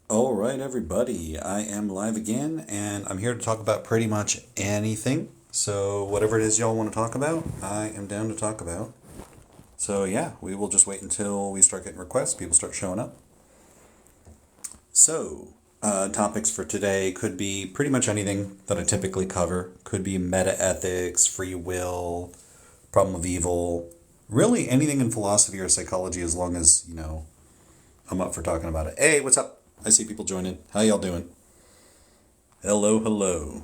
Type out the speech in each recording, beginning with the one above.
All right, everybody. I am live again, and I'm here to talk about pretty much anything. So, whatever it is y'all want to talk about, I am down to talk about. So, yeah, we will just wait until we start getting requests, people start showing up. So, topics for today could be pretty much anything that I typically cover. Could be metaethics, free will, problem of evil, really anything in philosophy or psychology as long as, I'm up for talking about it. Hey, what's up? I see people joining. How y'all doing? Hello, hello.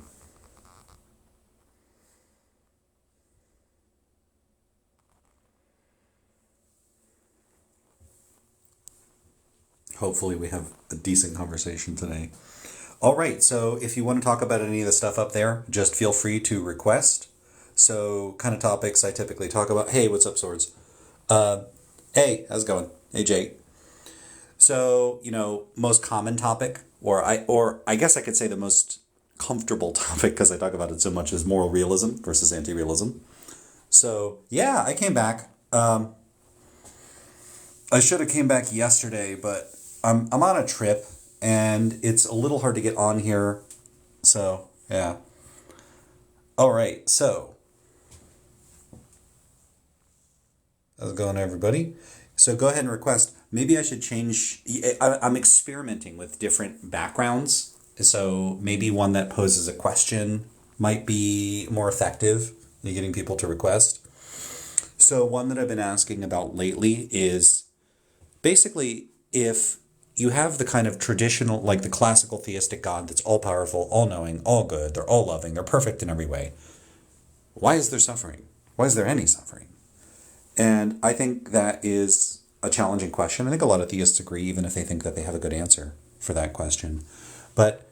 Hopefully, we have a decent conversation today. All right, so if you want to talk about any of the stuff up there, just feel free to request. So, kind of topics I typically talk about. Hey, what's up, Swords? Hey, how's it going? Hey, Jake. So, most common topic, or I guess I could say the most comfortable topic because I talk about it so much is moral realism versus anti-realism. So, yeah, I came back. I should have came back yesterday, but I'm on a trip and it's a little hard to get on here. So, yeah. All right. So, how's it going, everybody? So, go ahead and request. Maybe I should change. I'm experimenting with different backgrounds. So, maybe one that poses a question might be more effective in getting people to request. So, one that I've been asking about lately is basically if you have the kind of traditional, like the classical theistic God that's all powerful, all knowing, all good, they're all loving, they're perfect in every way, why is there suffering? Why is there any suffering? And I think that is a challenging question. I think a lot of theists agree, even if they think that they have a good answer for that question. But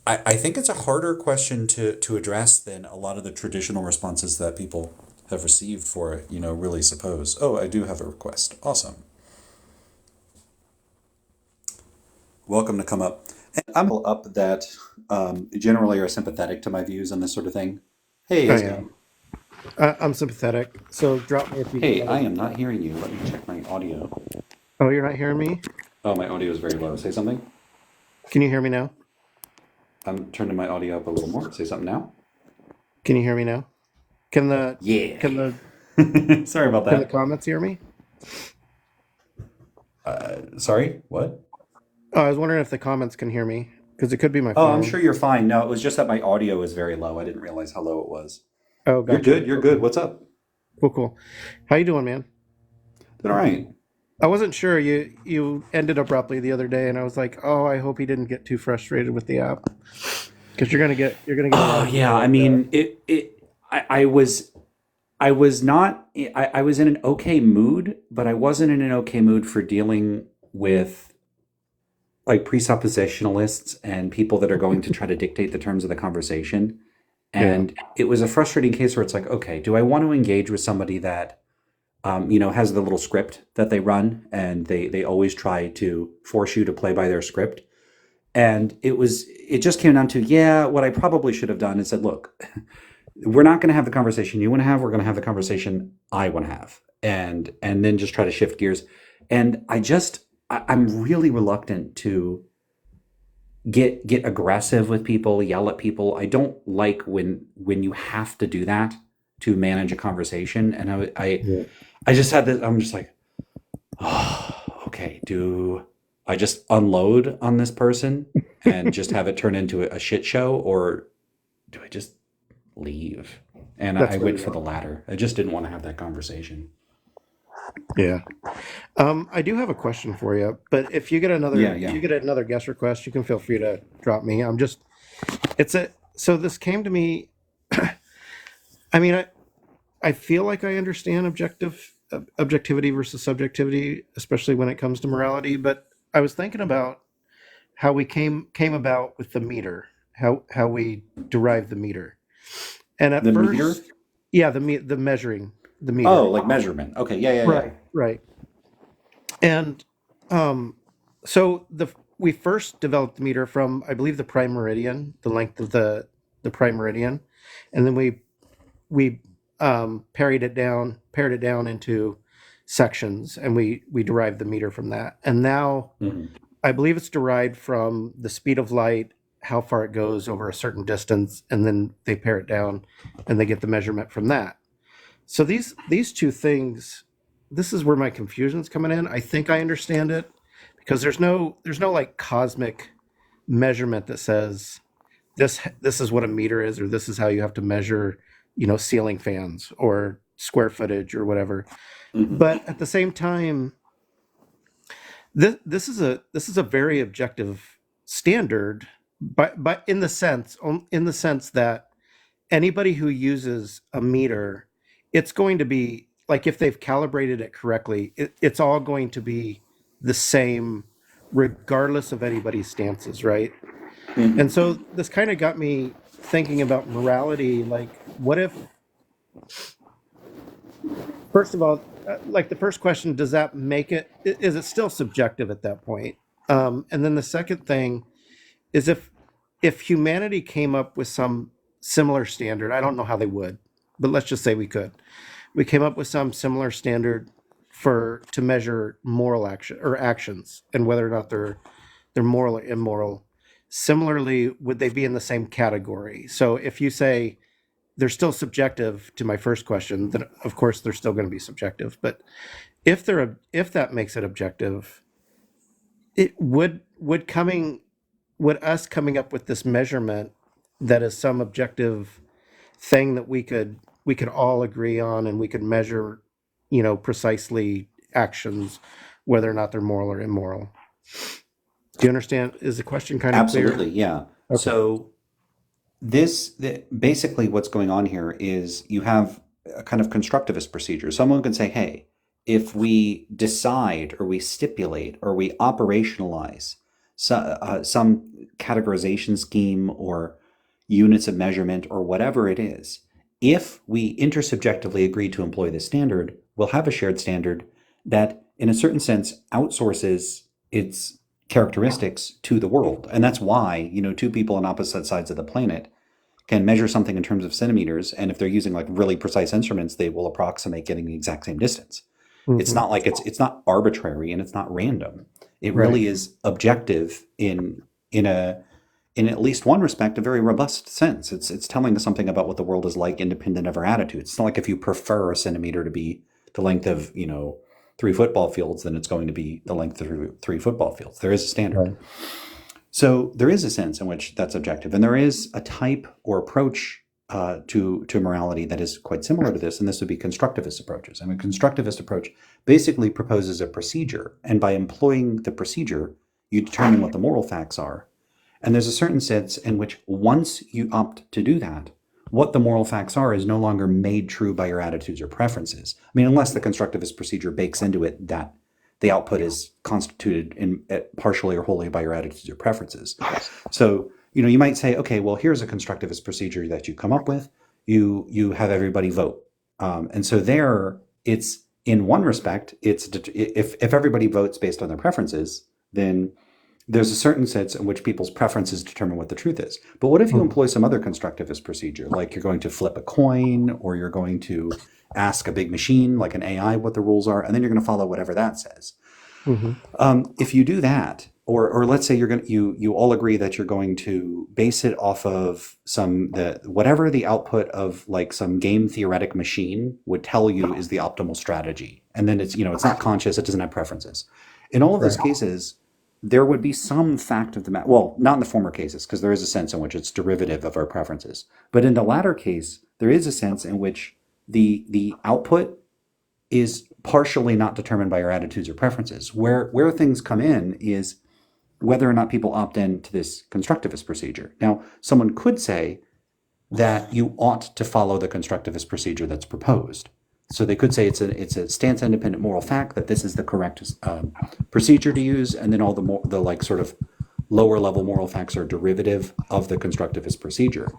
I think it's a harder question to address than a lot of the traditional responses that people have received for it, really suppose. Oh, I do have a request. Awesome. Welcome to come up. And I'm up that generally are sympathetic to my views on this sort of thing. Hey, I how's it going? am. I'm sympathetic. So drop me if you get Hey, I another. am not hearing you. Let me check my audio. Oh, you're not hearing me? Oh, my audio is very low. Say something. Can you hear me now? I'm turning my audio up a little more. Say something now. Can you hear me now? Can the Yeah. can the Sorry about can the that. comments hear me? Sorry, what? Oh, I was wondering if the comments can hear me because it could be my Oh, I'm sure phone. you're fine. No, it was just that my audio was very low. I didn't realize how low it was. Oh, You're gotcha. good. You're good. Okay. What's up? Cool, cool. How you doing, man? Doing all right. I wasn't sure. You ended abruptly the other day, and I was like, oh, I hope he didn't get too frustrated with the app because you're gonna get a lot Oh of yeah. people I like that. mean, I was not, I was in an okay mood, but I wasn't in an okay mood for dealing with like presuppositionalists and people that are going to try to dictate the terms of the conversation. Yeah, And it was a frustrating case where it's like, okay, do I want to engage with somebody that, has the little script that they run and they always try to force you to play by their script? And it just came down to, yeah, what I probably should have done is said, look, we're not going to have the conversation you want to have. We're going to have the conversation I want to have, and then just try to shift gears. And I'm really reluctant to get aggressive with people, yell at people. I don't like when you have to do that to manage a conversation. And yeah. I just had this. I'm just like, oh, okay. Do I just unload on this person and just have it turn into a shit show, or do I just leave? And That's I fair went for enough. the latter. I just didn't want to have that conversation. Yeah. I do have a question for you, but Yeah, if yeah. you get another guest request, you can feel free to drop me. It's a, so this came to me. I mean, I feel like I understand objectivity versus subjectivity, especially when it comes to morality. But I was thinking about how we came about with the meter, how we derived the meter, and at The meter? first, yeah, the measuring the Oh, meter, like measurement. Okay, yeah, yeah, yeah. right, right, and um, so we first developed the meter from, I believe, the prime meridian, the length of the prime meridian, and then we pared it down into sections, and we derived the meter from that. And now Mhm. I believe it's derived from the speed of light, how far it goes over a certain distance, and then they pare it down and they get the measurement from that. So these two things, this is where my confusion's coming in. I think I understand it because there's no like cosmic measurement that says this is what a meter is, or this is how you have to measure, ceiling fans or square footage or whatever. Mm-hmm. But at the same time, this is a very objective standard, but in the sense that anybody who uses a meter, it's going to be like, if they've calibrated it correctly, it's all going to be the same regardless of anybody's stances, right? Mm-hmm. And so this kind of got me thinking about morality. Like, what if, first of all, like the first question, does that make it, is it still subjective at that point? And then the second thing is, if humanity came up with some similar standard, I don't know how they would, but let's just say we came up with some similar standard to measure moral action or actions, and whether or not they're moral or immoral. Similarly, would they be in the same category? So if you say they're still subjective to my first question, then of course they're still going to be subjective. But if that makes it objective, it would us coming up with this measurement that is some objective thing that we could all agree on, and we could measure, precisely actions, whether or not they're moral or immoral. Do you understand? Is the question kind of clear? Absolutely, yeah. Okay. So basically what's going on here is you have a kind of constructivist procedure. Someone can say, hey, if we decide or we stipulate or we operationalize some categorization scheme or units of measurement or whatever it is, if we intersubjectively agree to employ this standard, we'll have a shared standard that, in a certain sense, outsources its characteristics to the world. And that's why, two people on opposite sides of the planet can measure something in terms of centimeters, and if they're using like really precise instruments, they will approximate getting the exact same distance. It's Hmm. not like it's not arbitrary and it's not random. It Right. really is objective in a in at least one respect, a very robust sense. It's telling us something about what the world is like, independent of our attitudes. It's not like if you prefer a centimeter to be the length of 3 football fields, then it's going to be the length of 3 football fields. There is a standard. Right. So there is a sense in which that's objective, and there is a type or approach to morality that is quite similar to this, and this would be constructivist approaches. And a constructivist approach basically proposes a procedure, and by employing the procedure, you determine what the moral facts are. And there's a certain sense in which once you opt to do that, what the moral facts are is no longer made true by your attitudes or preferences. I mean, unless the constructivist procedure bakes into it that the output is constituted partially or wholly by your attitudes or preferences. So, you might say, okay, well, here's a constructivist procedure that you come up with. You have everybody vote, and so there, it's in one respect, it's if everybody votes based on their preferences, then there's a certain sense in which people's preferences determine what the truth is. But what if you Hmm. employ some other constructivist procedure, like you're going to flip a coin, or you're going to ask a big machine like an AI what the rules are, and then you're going to follow whatever that says. Hmm. If you do that, or let's say you all agree that you're going to base it off of whatever the output of like some game theoretic machine would tell you is the optimal strategy, and then it's not conscious, it doesn't have preferences. In all of those Right. cases, there would be some fact of the matter. Well, not in the former cases, because there is a sense in which it's derivative of our preferences. But in the latter case, there is a sense in which the output is partially not determined by our attitudes or preferences. Where things come in is whether or not people opt in to this constructivist procedure. Now, someone could say that you ought to follow the constructivist procedure that's proposed. So they could say it's a stance independent moral fact that this is the correct procedure to use, and then all the like sort of lower level moral facts are derivative of the constructivist procedure.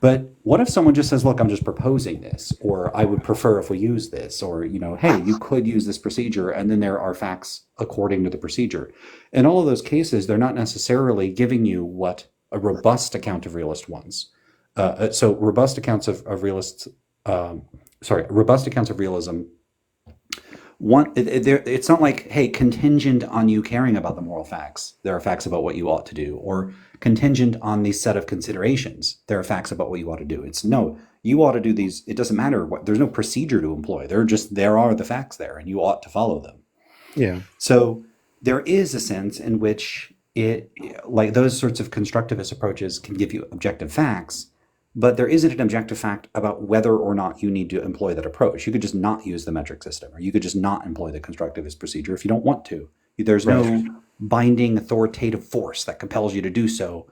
But what if someone just says, look, I'm just proposing this, or I would prefer if we use this, or, hey, you could use this procedure, and then there are facts according to the procedure. In all of those cases, they're not necessarily giving you what a robust account of realist wants. So robust accounts of realism it's not like, hey, contingent on you caring about the moral facts, there are facts about what you ought to do, or contingent on these set of considerations, there are facts about what you ought to do. It's no, you ought to do these. It doesn't matter what. There's no procedure to employ. There are the facts there, and you ought to follow them. Yeah. So there is a sense in which it, like those sorts of constructivist approaches, can give you objective facts, but there isn't an objective fact about whether or not you need to employ that approach. You could just not use the metric system, or you could just not employ the constructivist procedure if you don't want to. There's Right. no binding authoritative force that compels you to do so,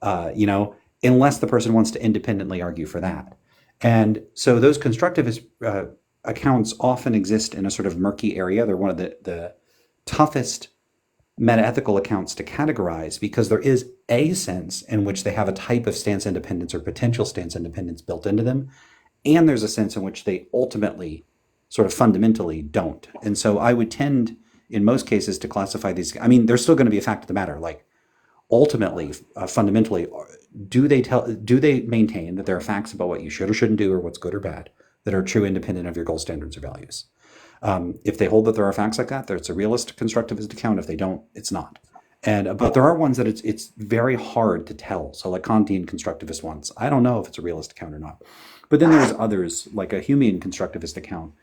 unless the person wants to independently argue for that. And so those constructivist accounts often exist in a sort of murky area. They're one of the toughest metaethical accounts to categorize, because there is a sense in which they have a type of stance independence or potential stance independence built into them, and there's a sense in which they ultimately, sort of fundamentally, don't. And so I would tend, in most cases, to classify these. I mean, there's still going to be a fact of the matter. Like, ultimately, fundamentally, do they maintain that there are facts about what you should or shouldn't do, or what's good or bad, that are true independent of your goal standards or values? If they hold that there are facts like that, it's a realist constructivist account. If they don't, it's not. And but there are ones that it's very hard to tell. So like Kantian constructivist ones, I don't know if it's a realist account or not. But then there's others like a Humean constructivist account,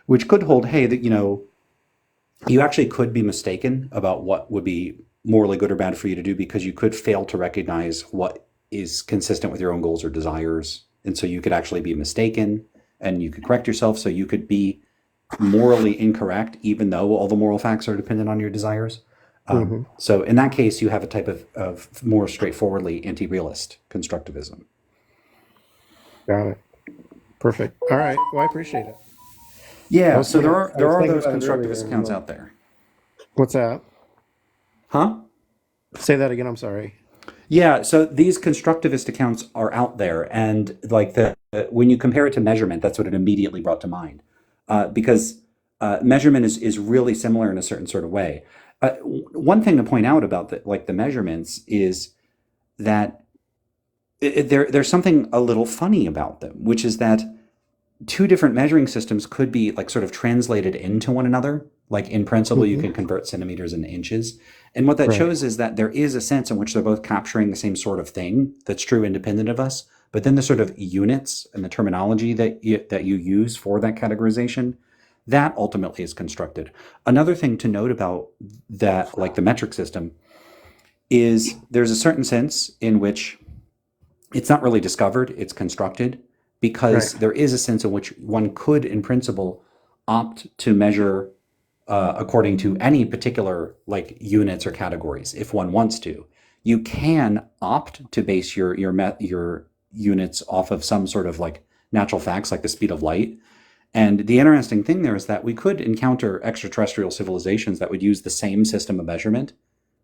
which could hold, hey, that you actually could be mistaken about what would be morally good or bad for you to do, because you could fail to recognize what is consistent with your own goals or desires. And so you could actually be mistaken, and you could correct yourself. So you could be morally incorrect, even though all the moral facts are dependent on your desires. So in that case, you have a type of more straightforwardly anti-realist constructivism. Got it. Perfect. All right. Well, I appreciate it. Yeah, was so thinking- there I was are thinking those about it earlier, constructivist accounts out there. What's that? Huh? Say that again. I'm sorry. Yeah, so these constructivist accounts are out there, and like when you compare it to measurement, that's what it immediately brought to mind, because measurement is really similar in a certain sort of way. One thing to point out about the measurements is that there's something a little funny about them, which is that two different measuring systems could be like sort of translated into one another. Like in principle, you can convert centimeters into inches. And what that Right. shows is that there is a sense in which they're both capturing the same sort of thing that's true independent of us. But then the sort of units and the terminology that you use for that categorization, that ultimately is constructed. Another thing to note about that, like the metric system, is there's a certain sense in which it's not really discovered, it's constructed, because Right. there is a sense in which one could, in principle, opt to measure according to any particular like units or categories if one wants to. You can opt to base your units off of some sort of like natural facts, like the speed of light. And the interesting thing there is that we could encounter extraterrestrial civilizations that would use the same system of measurement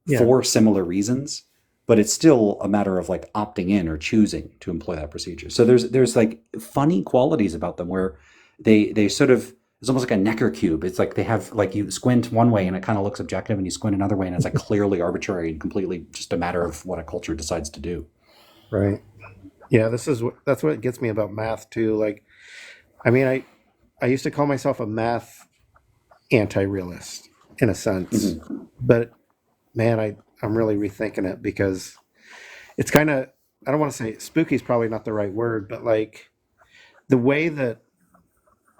Yeah. for similar reasons, but it's still a matter of like opting in or choosing to employ that procedure. So there's like funny qualities about them where they sort of, it's almost like a Necker cube. It's like they have, like, you squint one way and it kind of looks objective, and you squint another way and it's like clearly arbitrary and completely just a matter of what a culture decides to do. Right. Yeah. That's what gets me about math too. Like, I mean, I used to call myself a math anti-realist in a sense, but man, I'm really rethinking it, because it's kind of, I don't want to say spooky is probably not the right word, but like the way that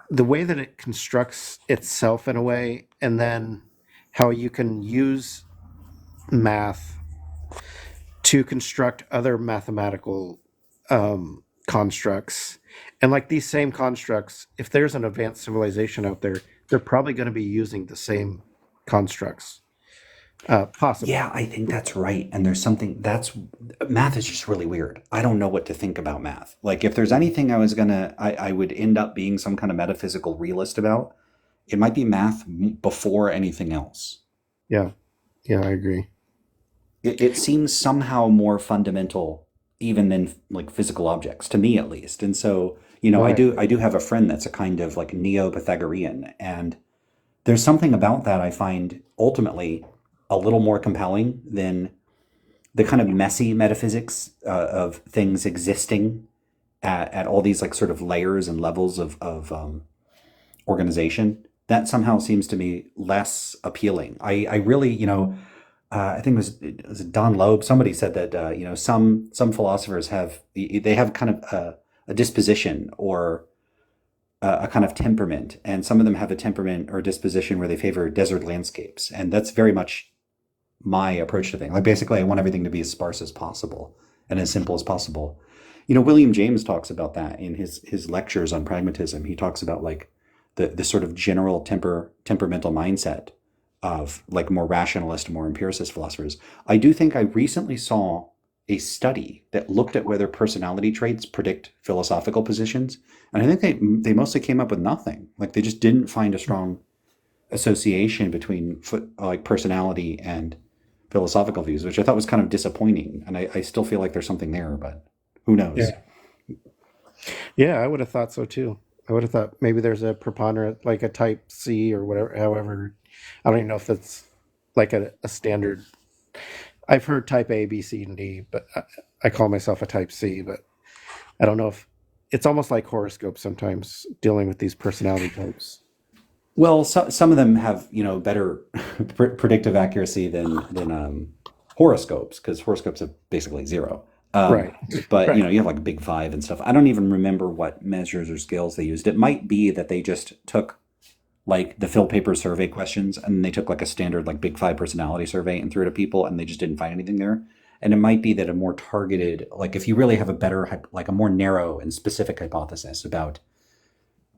it constructs itself in a way, and then how you can use math to construct other mathematical constructs. And like these same constructs, if there's an advanced civilization out there, they're probably going to be using the same constructs, possibly. Yeah, I think that's right. And there's something that's, math is just really weird. I don't know what to think about math. Like, if there's anything I would end up being some kind of metaphysical realist about, it might be math before anything else. Yeah. Yeah, I agree. It seems somehow more fundamental even than like physical objects, to me at least. And so, Right. I do have a friend that's a kind of like neo-Pythagorean, and there's something about that I find ultimately a little more compelling than the kind of messy metaphysics of things existing at all these like sort of layers and levels of organization that somehow seems to me less appealing. I really, I think was it Don Loeb? Somebody said that some philosophers they have kind of a disposition or a kind of temperament, and some of them have a temperament or a disposition where they favor desert landscapes, and that's very much my approach to things. Like basically, I want everything to be as sparse as possible and as simple as possible. William James talks about that in his lectures on pragmatism. He talks about like the sort of general temperamental mindset of like more rationalist, more empiricist philosophers. I do think I recently saw a study that looked at whether personality traits predict philosophical positions, and I think they mostly came up with nothing. Like they just didn't find a strong association between like personality and philosophical views, which I thought was kind of disappointing. And I still feel like there's something there, but who knows? Yeah, I would have thought so too. I would have thought maybe there's a preponderant, like a type C or whatever. However, I don't even know if that's like a standard. I've heard type A, B, C, and D, but I call myself a type C. But I don't know if it's almost like horoscopes sometimes dealing with these personality types. Well, some of them have better predictive accuracy than horoscopes, because horoscopes have basically zero. Right. But Right. you have like Big Five and stuff. I don't even remember what measures or scales they used. It might be that they just took like the Phil Paper survey questions, and they took like a standard like Big Five personality survey and threw it at people, and they just didn't find anything there. And it might be that a more targeted, like if you really have a better, like a more narrow and specific hypothesis about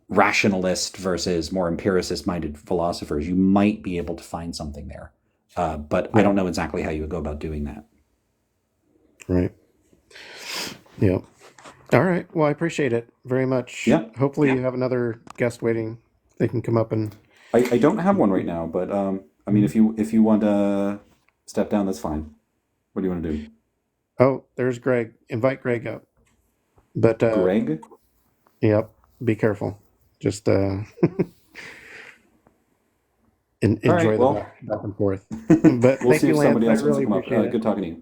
rationalist versus more empiricist minded philosophers, you might be able to find something there. But I don't know exactly how you would go about doing that. Right. Yeah. All right. Well, I appreciate it very much. Yeah. Hopefully you have another guest waiting. They can come up and. I don't have one right now, but I mean, if you want to step down, that's fine. What do you want to do? Oh, there's Greg. Invite Greg up. But Greg? yep. Be careful. Just All enjoy right. the Well, back and forth. But we'll thank see you, if Lance. somebody I else wants to really come up. appreciate it. Good talking to you.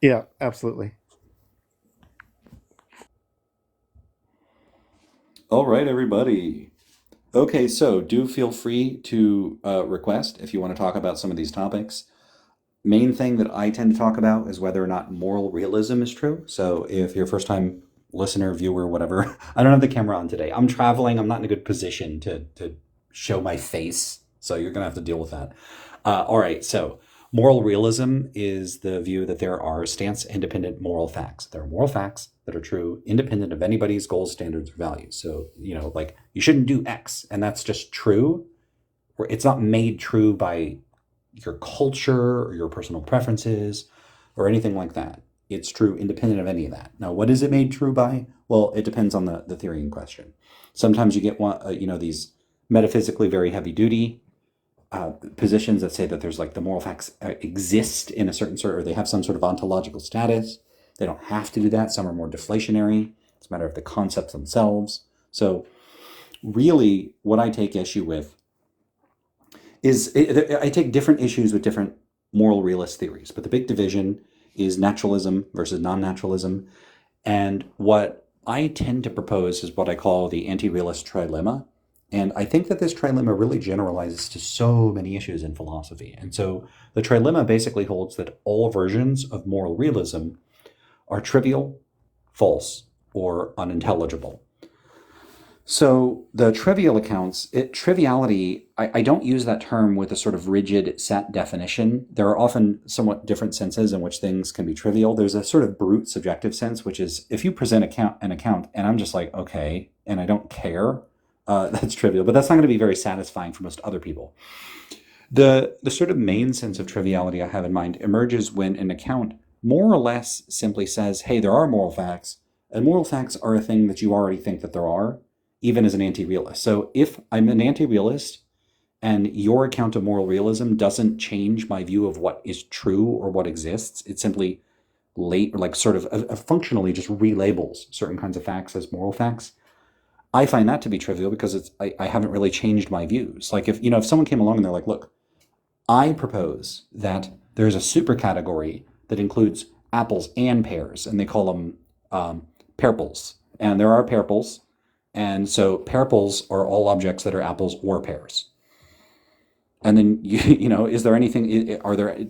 Yeah, absolutely. All right, everybody. Okay, so do feel free to request if you want to talk about some of these topics. Main thing that I tend to talk about is whether or not moral realism is true. So if you're a first time listener, viewer, whatever, I don't have the camera on today. I'm traveling. I'm not in a good position to show my face. So you're going to have to deal with that. All right. So moral realism is the view that there are stance independent moral facts. There are moral facts that are true, independent of anybody's goals, standards, or values. So, like you shouldn't do X, and that's just true. Or it's not made true by your culture or your personal preferences or anything like that. It's true independent of any of that. Now, what is it made true by? Well, it depends on the theory in question. Sometimes you get these metaphysically very heavy duty positions that say that there's like the moral facts exist in a certain sort, or they have some sort of ontological status. They don't have to do that. Some are more deflationary. It's a matter of the concepts themselves. So really what I take issue with is I take different issues with different moral realist theories, but the big division is naturalism versus non-naturalism. And what I tend to propose is what I call the anti-realist trilemma. And I think that this trilemma really generalizes to so many issues in philosophy. And so the trilemma basically holds that all versions of moral realism are trivial, false, or unintelligible. So the trivial accounts, triviality, I don't use that term with a sort of rigid set definition. There are often somewhat different senses in which things can be trivial. There's a sort of brute subjective sense, which is if you present an account and I'm just like, okay, and I don't care, that's trivial, but that's not going to be very satisfying for most other people. The sort of main sense of triviality I have in mind emerges when an account more or less simply says, hey, there are moral facts, and moral facts are a thing that you already think that there are, even as an anti-realist. So if I'm an anti-realist and your account of moral realism doesn't change my view of what is true or what exists, it simply functionally just relabels certain kinds of facts as moral facts. I find that to be trivial because I haven't really changed my views. Like if someone came along and they're like, look, I propose that there's a super category that includes apples and pears, and they call them parples. And there are parples. And so parples are all objects that are apples or pears. And then, is there anything,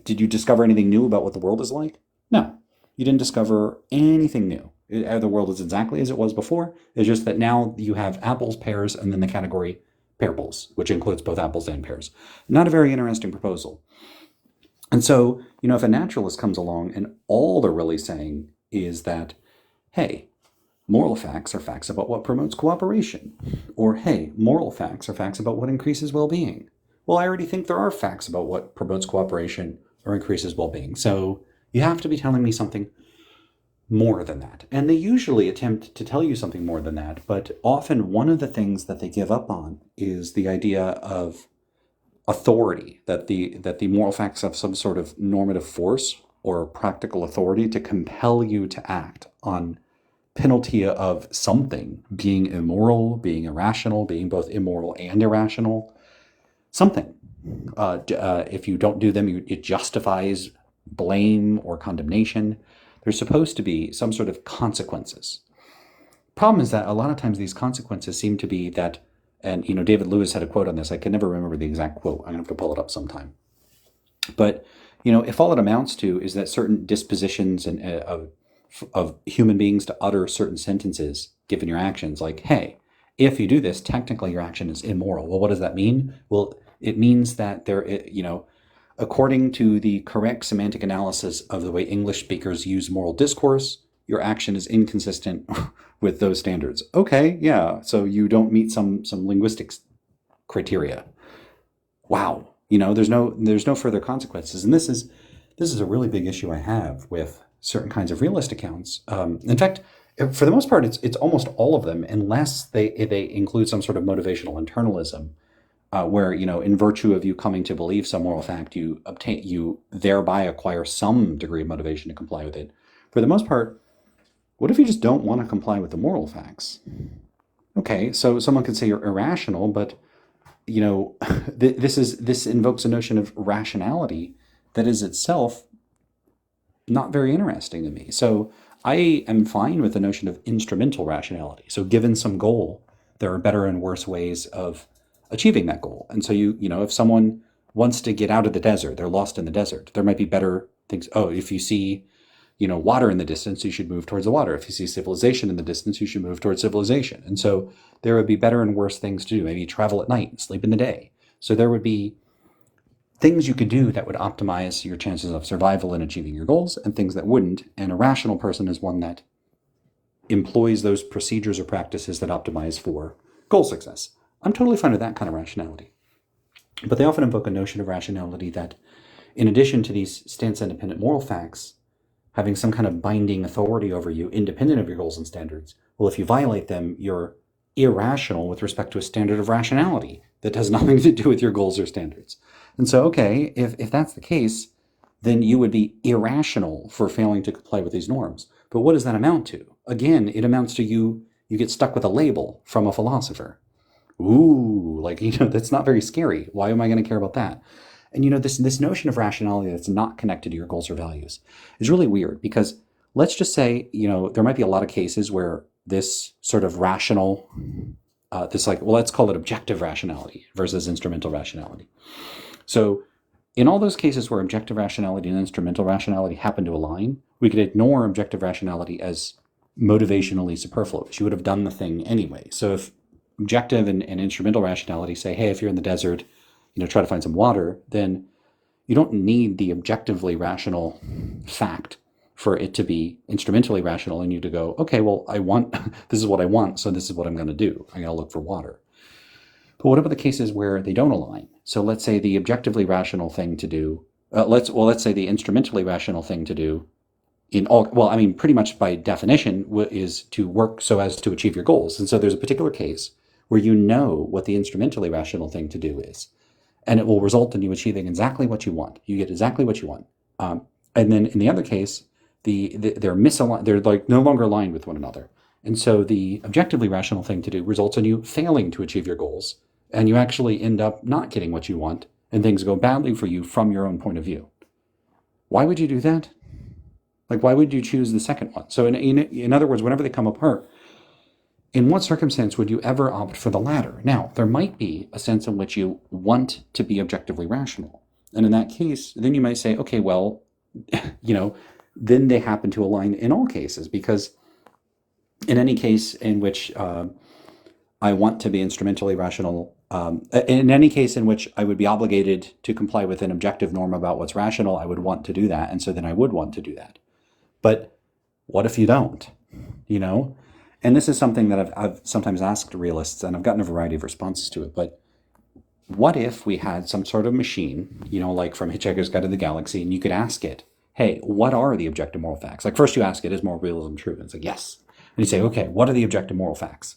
did you discover anything new about what the world is like? No, you didn't discover anything new. The world is exactly as it was before. It's just that now you have apples, pears, and then the category parables, which includes both apples and pears. Not a very interesting proposal. And so, if a naturalist comes along and all they're really saying is that, hey, moral facts are facts about what promotes cooperation. Or, hey, moral facts are facts about what increases well-being. Well, I already think there are facts about what promotes cooperation or increases well-being. So you have to be telling me something more than that. And they usually attempt to tell you something more than that. But often one of the things that they give up on is the idea of authority, that the moral facts have some sort of normative force or practical authority to compel you to act on penalty of something, being immoral, being irrational, being both immoral and irrational, something. If you don't do them, it justifies blame or condemnation. There's supposed to be some sort of consequences. Problem is that a lot of times these consequences seem to be that, and David Lewis had a quote on this. I can never remember the exact quote. I'm going to have to pull it up sometime. But if all it amounts to is that certain dispositions and of human beings to utter certain sentences given your actions, like, hey, if you do this, technically your action is immoral. Well, what does that mean? Well, it means that according to the correct semantic analysis of the way English speakers use moral discourse, your action is inconsistent with those standards. Okay, yeah, so you don't meet some linguistics criteria. Wow, there's no further consequences, and this is a really big issue I have with certain kinds of realist accounts. In fact, for the most part, it's almost all of them, unless they include some sort of motivational internalism, where in virtue of you coming to believe some moral fact, you thereby acquire some degree of motivation to comply with it. For the most part, what if you just don't want to comply with the moral facts? Okay, so someone could say you're irrational, but this invokes a notion of rationality that is itself not very interesting to me. So I am fine with the notion of instrumental rationality. So given some goal, there are better and worse ways of achieving that goal. And so if someone wants to get out of the desert, they're lost in the desert, there might be better things. Oh, if you see water in the distance, you should move towards the water. If you see civilization in the distance, you should move towards civilization. And so there would be better and worse things to do. Maybe travel at night and sleep in the day. So there would be things you could do that would optimize your chances of survival and achieving your goals, and things that wouldn't. And a rational person is one that employs those procedures or practices that optimize for goal success. I'm totally fine with that kind of rationality. But they often invoke a notion of rationality that, in addition to these stance-independent moral facts, having some kind of binding authority over you, independent of your goals and standards, well, if you violate them, you're irrational with respect to a standard of rationality that has nothing to do with your goals or standards. And so, okay, if that's the case, then you would be irrational for failing to comply with these norms. But what does that amount to? Again, it amounts to you get stuck with a label from a philosopher. Ooh, that's not very scary. Why am I going to care about that? And this notion of rationality that's not connected to your goals or values is really weird, because let's just say, there might be a lot of cases where this sort of rational, let's call it objective rationality versus instrumental rationality. So in all those cases where objective rationality and instrumental rationality happen to align, we could ignore objective rationality as motivationally superfluous. You would have done the thing anyway. So if objective and instrumental rationality say, hey, if you're in the desert, try to find some water, then you don't need the objectively rational fact for it to be instrumentally rational and you to go, okay, well, this is what I want, so this is what I'm going to do. I'm going to look for water. But what about the cases where they don't align? So let's say the objectively rational thing to do, let's say the instrumentally rational thing to do pretty much by definition is to work so as to achieve your goals. And so there's a particular case where what the instrumentally rational thing to do is, and it will result in you achieving exactly what you want. You get exactly what you want. And then in the other case, they're misaligned. They're no longer aligned with one another. And so the objectively rational thing to do results in you failing to achieve your goals, and you actually end up not getting what you want, and things go badly for you from your own point of view. Why would you do that? Why would you choose the second one? So in other words, whenever they come apart, In what circumstance would you ever opt for the latter? Now, there might be a sense in which you want to be objectively rational. And in that case, then you might say, okay, well, then they happen to align in all cases, because in any case in which I want to be instrumentally rational, in any case in which I would be obligated to comply with an objective norm about what's rational, I would want to do that. And so then I would want to do that. But what if you don't? And this is something that I've sometimes asked realists, and I've gotten a variety of responses to it. But what if we had some sort of machine, like from Hitchhiker's Guide to the Galaxy, and you could ask it, hey, what are the objective moral facts? Like, first you ask it, is moral realism true? And it's like, yes. And you say, okay, what are the objective moral facts?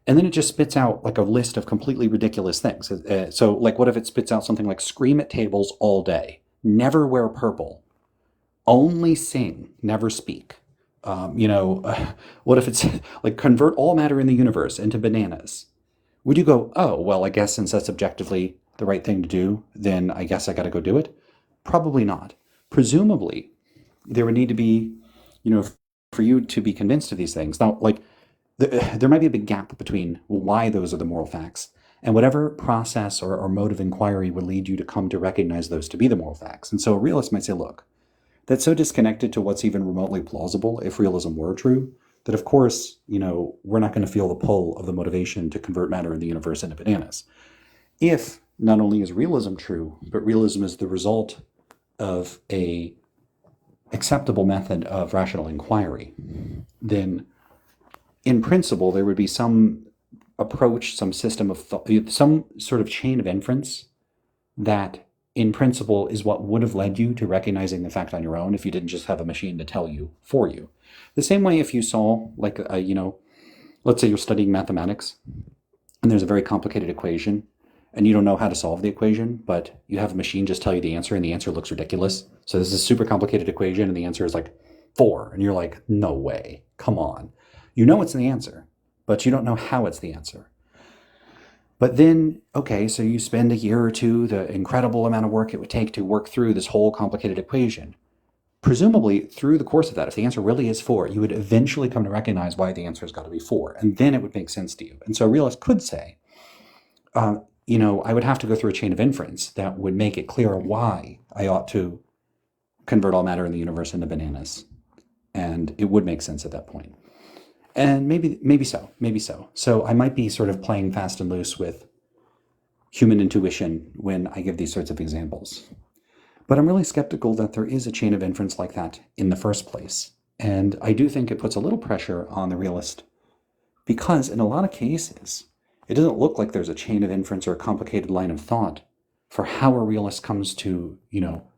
And then it just spits out like a list of completely ridiculous things. So like, what if it spits out something like scream at tables all day, never wear purple, only sing, never speak? What if it's like convert all matter in the universe into bananas? Would you go, oh, well, I guess since that's objectively the right thing to do, then I guess I got to go do it? Probably not. Presumably, there would need to be, for you to be convinced of these things. Now, like, there might be a big gap between why those are the moral facts and whatever process or mode of inquiry would lead you to come to recognize those to be the moral facts. And so a realist might say, look, that's so disconnected to what's even remotely plausible if realism were true, that of course, we're not going to feel the pull of the motivation to convert matter in the universe into bananas. If not only is realism true, but realism is the result of a acceptable method of rational inquiry, then in principle, there would be some approach, some system of thought, some sort of chain of inference that in principle is what would have led you to recognizing the fact on your own if you didn't just have a machine to tell you for you. The same way if you saw, like, let's say you're studying mathematics and there's a very complicated equation and you don't know how to solve the equation, but you have a machine just tell you the answer and the answer looks ridiculous. So this is a super complicated equation and the answer is like 4. And you're like, no way, come on. You know it's the answer, but you don't know how it's the answer. But then, okay, so you spend a year or two, the incredible amount of work it would take to work through this whole complicated equation. Presumably, through the course of that, if the answer really is 4, you would eventually come to recognize why the answer has got to be 4, and then it would make sense to you. And so a realist could say, I would have to go through a chain of inference that would make it clear why I ought to convert all matter in the universe into bananas. And it would make sense at that point. And maybe so. So I might be sort of playing fast and loose with human intuition when I give these sorts of examples. But I'm really skeptical that there is a chain of inference like that in the first place. And I do think it puts a little pressure on the realist because in a lot of cases, it doesn't look like there's a chain of inference or a complicated line of thought for how a realist comes to,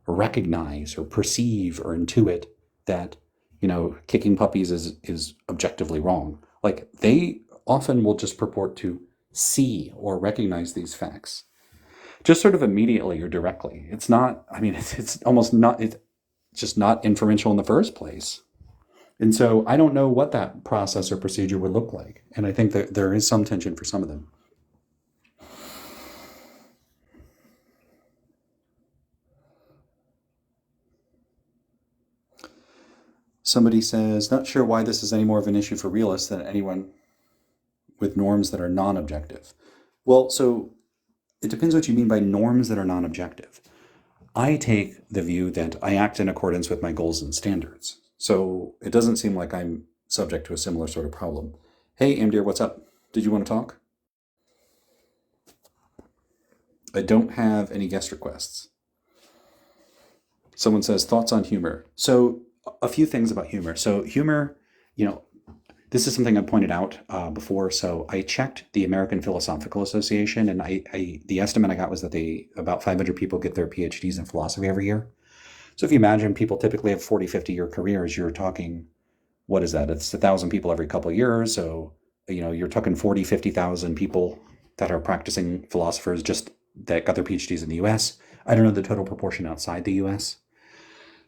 recognize or perceive or intuit that kicking puppies is objectively wrong. Like, they often will just purport to see or recognize these facts just sort of immediately or directly. It's not, it's almost not, it's just not inferential in the first place. And so I don't know what that process or procedure would look like. And I think that there is some tension for some of them. Somebody says, not sure why this is any more of an issue for realists than anyone with norms that are non-objective. Well, so it depends what you mean by norms that are non-objective. I take the view that I act in accordance with my goals and standards. So it doesn't seem like I'm subject to a similar sort of problem. Hey, Amdir, what's up? Did you want to talk? I don't have any guest requests. Someone says, thoughts on humor. So a few things about humor. So humor, this is something I pointed out before. So I checked the American Philosophical Association, and the estimate I got was that about 500 people get their PhDs in philosophy every year. So if you imagine people typically have 40, 50-year careers, you're talking, what is that? It's 1,000 people every couple of years. So, you're talking 40, 50,000 people that are practicing philosophers just that got their PhDs in the US. I don't know the total proportion outside the US.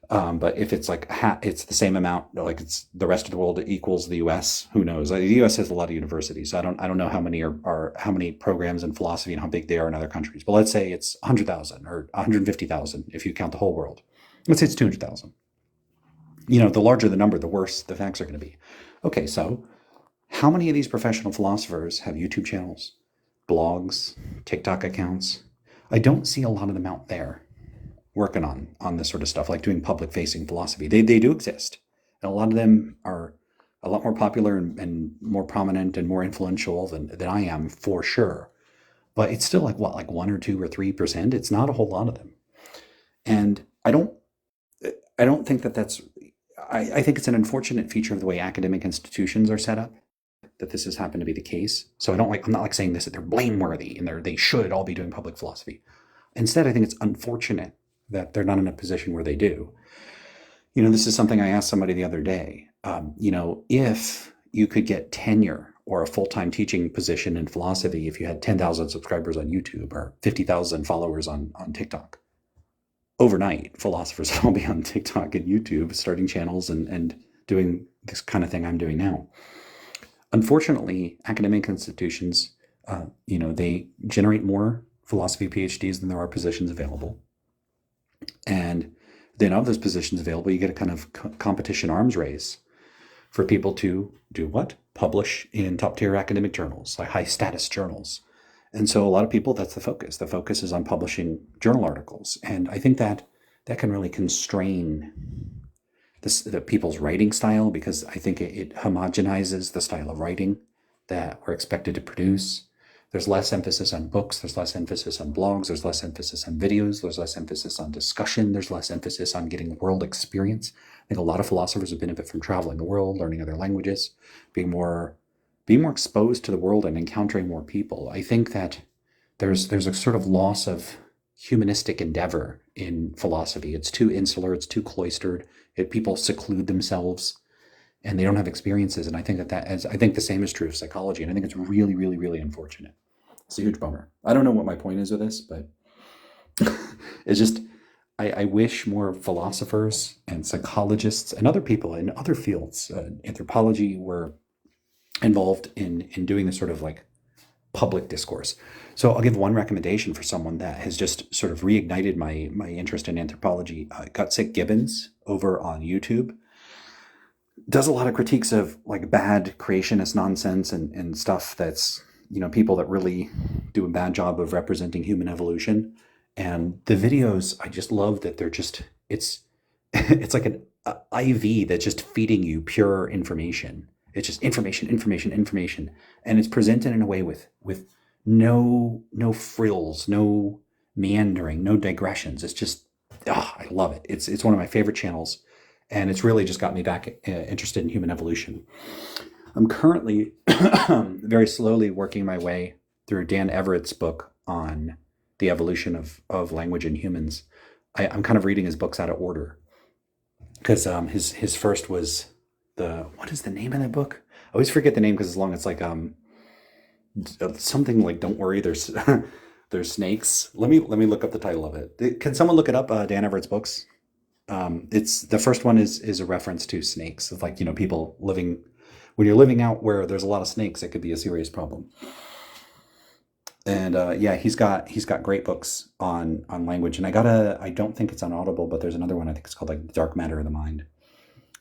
But if it's like it's the same amount, like it's the rest of the world equals the U.S., who knows? The U.S. has a lot of universities, so I don't know how many are how many programs in philosophy and how big they are in other countries. But let's say it's 100,000 or 150,000 if you count the whole world. Let's say it's 200,000. The larger the number, the worse the facts are going to be. Okay, so How many of these professional philosophers have YouTube channels, blogs, TikTok accounts? I don't see a lot of them out there working on this sort of stuff, like doing public facing philosophy. They do exist. And a lot of them are a lot more popular and more prominent and more influential than I am, for sure. But it's still like what, like 1 or 2 or 3%? It's not a whole lot of them. And I don't think that that's I think it's an unfortunate feature of the way academic institutions are set up that this has happened to be the case. So I'm not like saying this that they're blameworthy and they should all be doing public philosophy. Instead, I think it's unfortunate that they're not in a position where they do. This is something I asked somebody the other day. If you could get tenure or a full-time teaching position in philosophy, if you had 10,000 subscribers on YouTube or 50,000 followers on TikTok, overnight, philosophers will all be on TikTok and YouTube, starting channels and doing this kind of thing I'm doing now. Unfortunately, academic institutions, they generate more philosophy PhDs than there are positions available. And then of those positions available, you get a kind of competition arms race for people to do what? Publish in top tier academic journals, like high status journals. And so a lot of people, that's the focus. The focus is on publishing journal articles. And I think that can really constrain the people's writing style, because I think it homogenizes the style of writing that we're expected to produce. There's less emphasis on books. There's less emphasis on blogs. There's less emphasis on videos. There's less emphasis on discussion. There's less emphasis on getting world experience. I think a lot of philosophers would benefit from traveling the world, learning other languages, being more exposed to the world and encountering more people. I think that there's a sort of loss of humanistic endeavor in philosophy. It's too insular. It's too cloistered. People seclude themselves and they don't have experiences. And I think I think the same is true of psychology. And I think it's really, really, really unfortunate. It's a huge bummer. I don't know what my point is with this, but it's just, I wish more philosophers and psychologists and other people in other fields, anthropology, were involved in doing this sort of like public discourse. So I'll give one recommendation for someone that has just sort of reignited my interest in anthropology. Gutsick Gibbons over on YouTube does a lot of critiques of like bad creationist nonsense and stuff that's, people that really do a bad job of representing human evolution. And the videos, I just love that they're just, it's like an IV that's just feeding you pure information. It's just information, information, information. And it's presented in a way with no frills, no meandering, no digressions. It's just, I love it. It's one of my favorite channels. And it's really just got me back interested in human evolution. I'm currently very slowly working my way through Dan Everett's book on the evolution of language in humans. I'm kind of reading his books out of order because his first was what is the name of that book? I always forget the name because it's long. It's like something like "Don't worry, there's there's snakes." Let me look up the title of it. Can someone look it up? Dan Everett's books. It's the first one is a reference to snakes. It's like, people living, when you're living out where there's a lot of snakes, it could be a serious problem. And he's got great books on language. And I don't think it's on Audible, but there's another one I think it's called like Dark Matter of the Mind.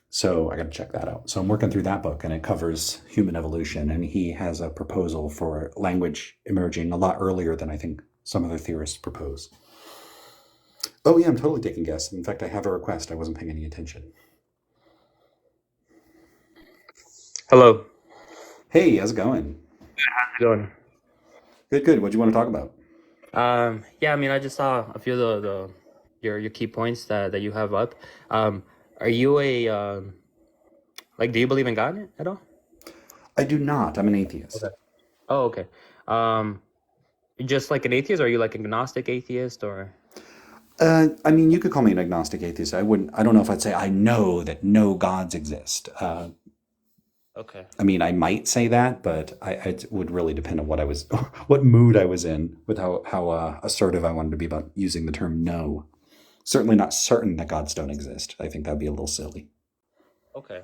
So I got to check that out. So I'm working through that book, and it covers human evolution. And he has a proposal for language emerging a lot earlier than I think some other theorists propose. Oh yeah, I'm totally taking guesses. In fact, I have a request. I wasn't paying any attention. Hello. Hey, how's it going? How's it going? Good, good. What do you want to talk about? Yeah, I mean, I just saw a few of your key points that you have up. Um, are you a like, do you believe in God at all? I do not. I'm an atheist. Okay. Oh, okay. Um, just like an atheist, or are you like an agnostic atheist, or? I mean, you could call me an agnostic atheist. I wouldn't. I don't know if I'd say I know that no gods exist. Okay. I mean, I might say that, but it would really depend on what mood I was in, with how assertive I wanted to be about using the term no. Certainly not certain that gods don't exist. I think that'd be a little silly. Okay.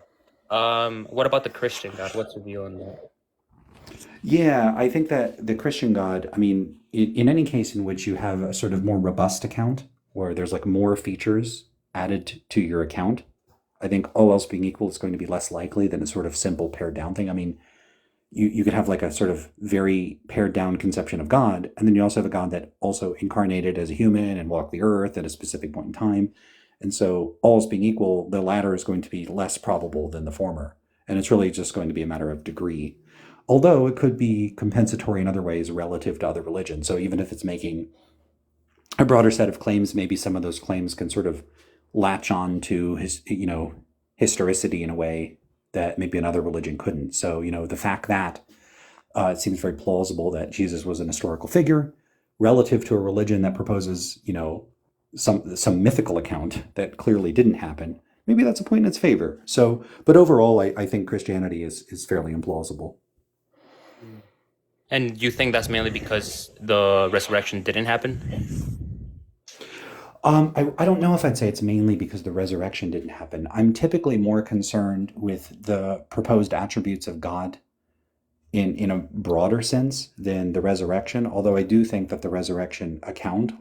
What about the Christian God? What's your view on that? Yeah, I think that the Christian God, I mean, in any case in which you have a sort of more robust account, where there's like more features added to your account, I think all else being equal, it's going to be less likely than a sort of simple pared down thing. I mean, you could have like a sort of very pared down conception of God, and then you also have a God that also incarnated as a human and walked the earth at a specific point in time. And so, all else being equal, the latter is going to be less probable than the former. And it's really just going to be a matter of degree. Although it could be compensatory in other ways relative to other religions. So even if it's making a broader set of claims, maybe some of those claims can sort of latch on to historicity in a way that maybe another religion couldn't. So, the fact that it seems very plausible that Jesus was an historical figure relative to a religion that proposes, some mythical account that clearly didn't happen. Maybe that's a point in its favor. So, but overall, I think Christianity is fairly implausible. And you think that's mainly because the resurrection didn't happen? I don't know if I'd say it's mainly because the resurrection didn't happen. I'm typically more concerned with the proposed attributes of God in a broader sense than the resurrection. Although I do think that the resurrection account,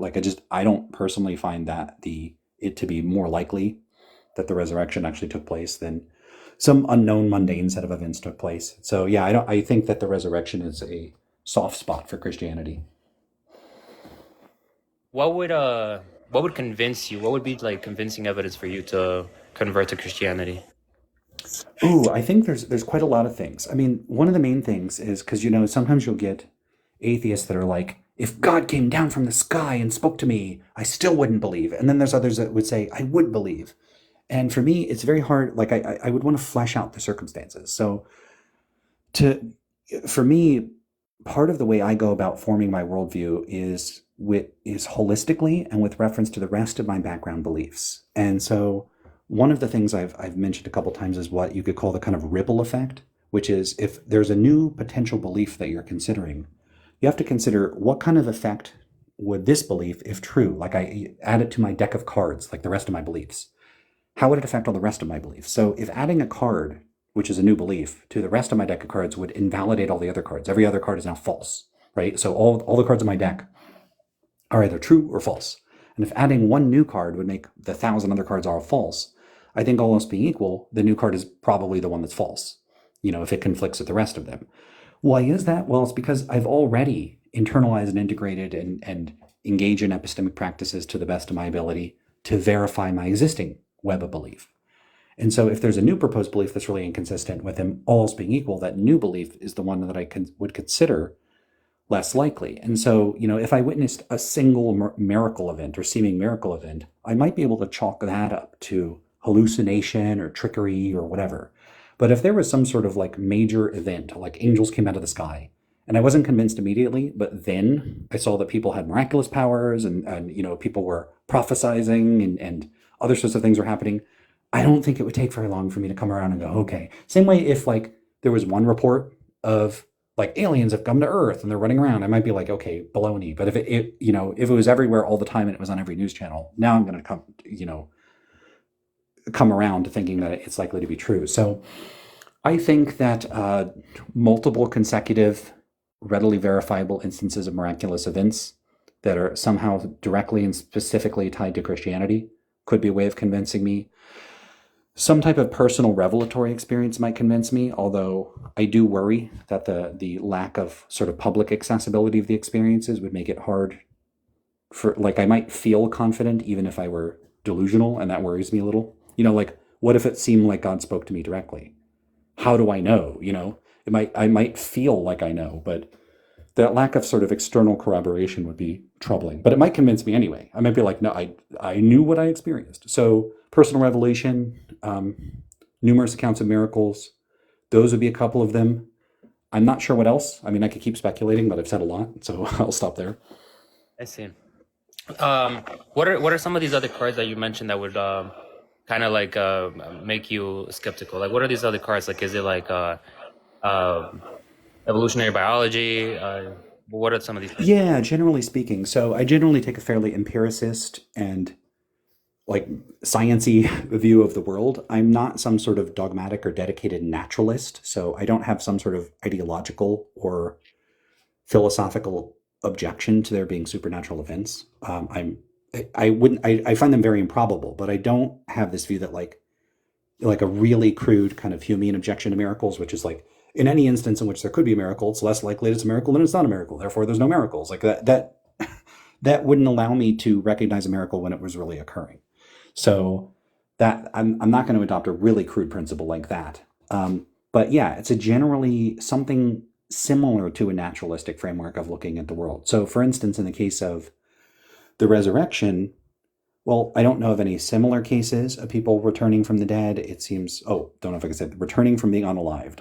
I don't personally find that it to be more likely that the resurrection actually took place than some unknown mundane set of events took place. So yeah, I think that the resurrection is a soft spot for Christianity. What would convince you? What would be like convincing evidence for you to convert to Christianity? Ooh, I think there's quite a lot of things. I mean, one of the main things is because sometimes you'll get atheists that are like, if God came down from the sky and spoke to me, I still wouldn't believe. And then there's others that would say, I would believe. And for me, it's very hard. Like I would want to flesh out the circumstances. So for me, part of the way I go about forming my worldview is holistically and with reference to the rest of my background beliefs. And so one of the things I've mentioned a couple times is what you could call the kind of ripple effect, which is if there's a new potential belief that you're considering, you have to consider what kind of effect would this belief, if true, like I add it to my deck of cards, like the rest of my beliefs, how would it affect all the rest of my beliefs? So if adding a card, which is a new belief, to the rest of my deck of cards would invalidate all the other cards. Every other card is now false, right? So all the cards in my deck are either true or false. And if adding one new card would make the 1,000 other cards all false, I think all else being equal, the new card is probably the one that's false, if it conflicts with the rest of them. Why is that? Well, it's because I've already internalized and integrated and engage in epistemic practices to the best of my ability to verify my existing web of belief. And so if there's a new proposed belief that's really inconsistent with them, all else being equal, that new belief is the one that I would consider less likely. And so, if I witnessed a single miracle event or seeming miracle event, I might be able to chalk that up to hallucination or trickery or whatever. But if there was some sort of like major event, like angels came out of the sky, and I wasn't convinced immediately, but then I saw that people had miraculous powers and people were prophesizing and other sorts of things were happening, I don't think it would take very long for me to come around and go, okay. Same way if like there was one report of like aliens have come to Earth and they're running around, I might be like, okay, baloney. But if it was everywhere all the time and it was on every news channel, now I'm going to come around to thinking that it's likely to be true. So I think that multiple consecutive, readily verifiable instances of miraculous events that are somehow directly and specifically tied to Christianity could be a way of convincing me. Some type of personal revelatory experience might convince me, although I do worry that the lack of sort of public accessibility of the experiences would make it hard I might feel confident even if I were delusional, and that worries me a little. What if it seemed like God spoke to me directly? How do I know? I might feel like I know, but that lack of sort of external corroboration would be troubling. But it might convince me anyway. I might be like, no, I knew what I experienced. So personal revelation, numerous accounts of miracles, those would be a couple of them. I'm not sure what else. I mean, I could keep speculating, but I've said a lot, so I'll stop there. I see. What are some of these other cards that you mentioned that would kind of like make you skeptical? Like, what are these other cards? Like, is it like evolutionary biology? What are some of these things? Yeah, generally speaking. So I generally take a fairly empiricist and like science-y view of the world. I'm not some sort of dogmatic or dedicated naturalist, so I don't have some sort of ideological or philosophical objection to there being supernatural events. I find them very improbable, but I don't have this view that like a really crude kind of Humean objection to miracles, which is like in any instance in which there could be a miracle, it's less likely it's a miracle than it's not a miracle. Therefore, there's no miracles. Like that wouldn't allow me to recognize a miracle when it was really occurring. So that I'm not going to adopt a really crude principle like that. But yeah, it's a generally something similar to a naturalistic framework of looking at the world. So, for instance, in the case of the resurrection, well, I don't know of any similar cases of people returning from the dead. It seems, don't know if I can say returning from being unalived.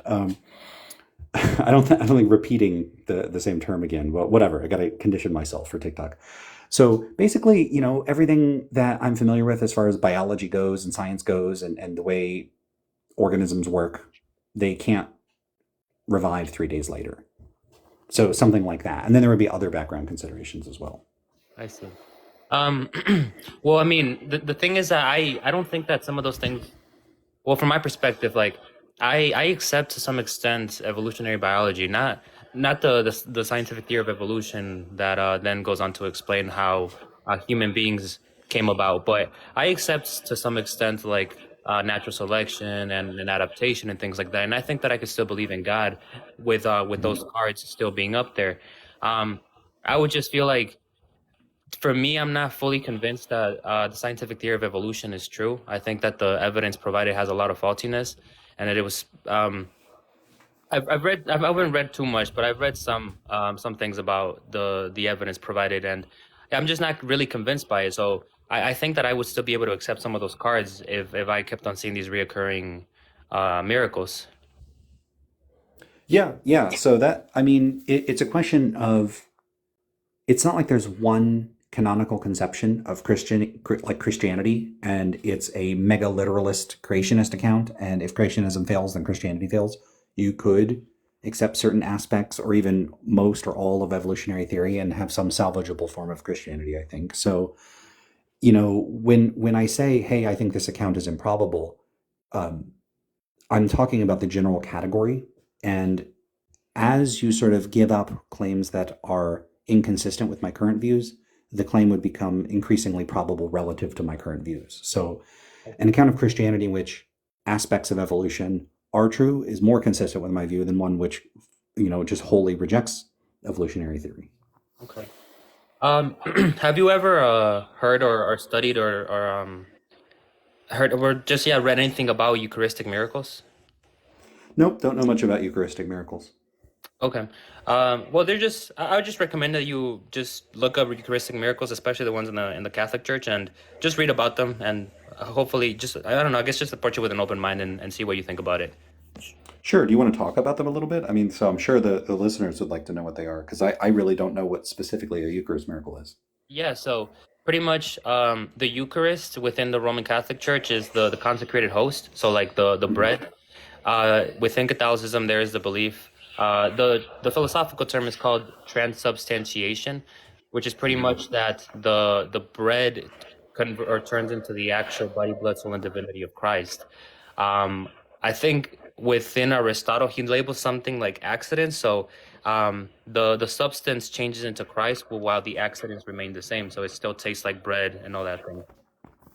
I don't think repeating the same term again, but whatever. I got to condition myself for TikTok. So basically, everything that I'm familiar with as far as biology goes and science goes and the way organisms work, they can't revive 3 days later. So something like that. And then there would be other background considerations as well. I see. Um, well, I mean, the thing is that I don't think that some of those things, well, from my perspective, like I accept to some extent evolutionary biology, not the scientific theory of evolution that then goes on to explain how human beings came about, but I accept to some extent like natural selection and adaptation and things like that, and I think that I could still believe in God with those cards still being up there. I would just feel like, for me, I'm not fully convinced that the scientific theory of evolution is true. I think that the evidence provided has a lot of faultiness, and that it was. I haven't read too much, but I've read some things about the evidence provided, and I'm just not really convinced by it. So I think that I would still be able to accept some of those cards if I kept on seeing these reoccurring miracles. Yeah. So that, I mean, it's a question of, it's not like there's one canonical conception of Christianity, and it's a mega literalist creationist account. And if creationism fails, then Christianity fails. You could accept certain aspects or even most or all of evolutionary theory and have some salvageable form of Christianity, I think. So, when I say, hey, I think this account is improbable, um, I'm talking about the general category. And as you sort of give up claims that are inconsistent with my current views, the claim would become increasingly probable relative to my current views. So, an account of Christianity in which aspects of evolution are true is more consistent with my view than one which, just wholly rejects evolutionary theory. Okay. Have you ever heard or studied or heard or just read anything about Eucharistic miracles? Nope, don't know much about Eucharistic miracles. Okay. Well, they're just. I would just recommend that you just look up Eucharistic miracles, especially the ones in the Catholic Church, and just read about them, and hopefully, just I don't know. I guess just approach it with an open mind and see what you think about it. Sure. Do you want to talk about them a little bit? I mean, so I'm sure the listeners would like to know what they are, because I really don't know what specifically a Eucharist miracle is. Yeah. So pretty much, the Eucharist within the Roman Catholic Church is the consecrated host. So like the bread. Within Catholicism, there is the belief. The philosophical term is called transubstantiation, which is pretty much that the bread or turns into the actual body, blood, soul, and divinity of Christ. Um, I think within Aristotle, he labels something like accidents. So the substance changes into Christ, while the accidents remain the same. So it still tastes like bread and all that thing.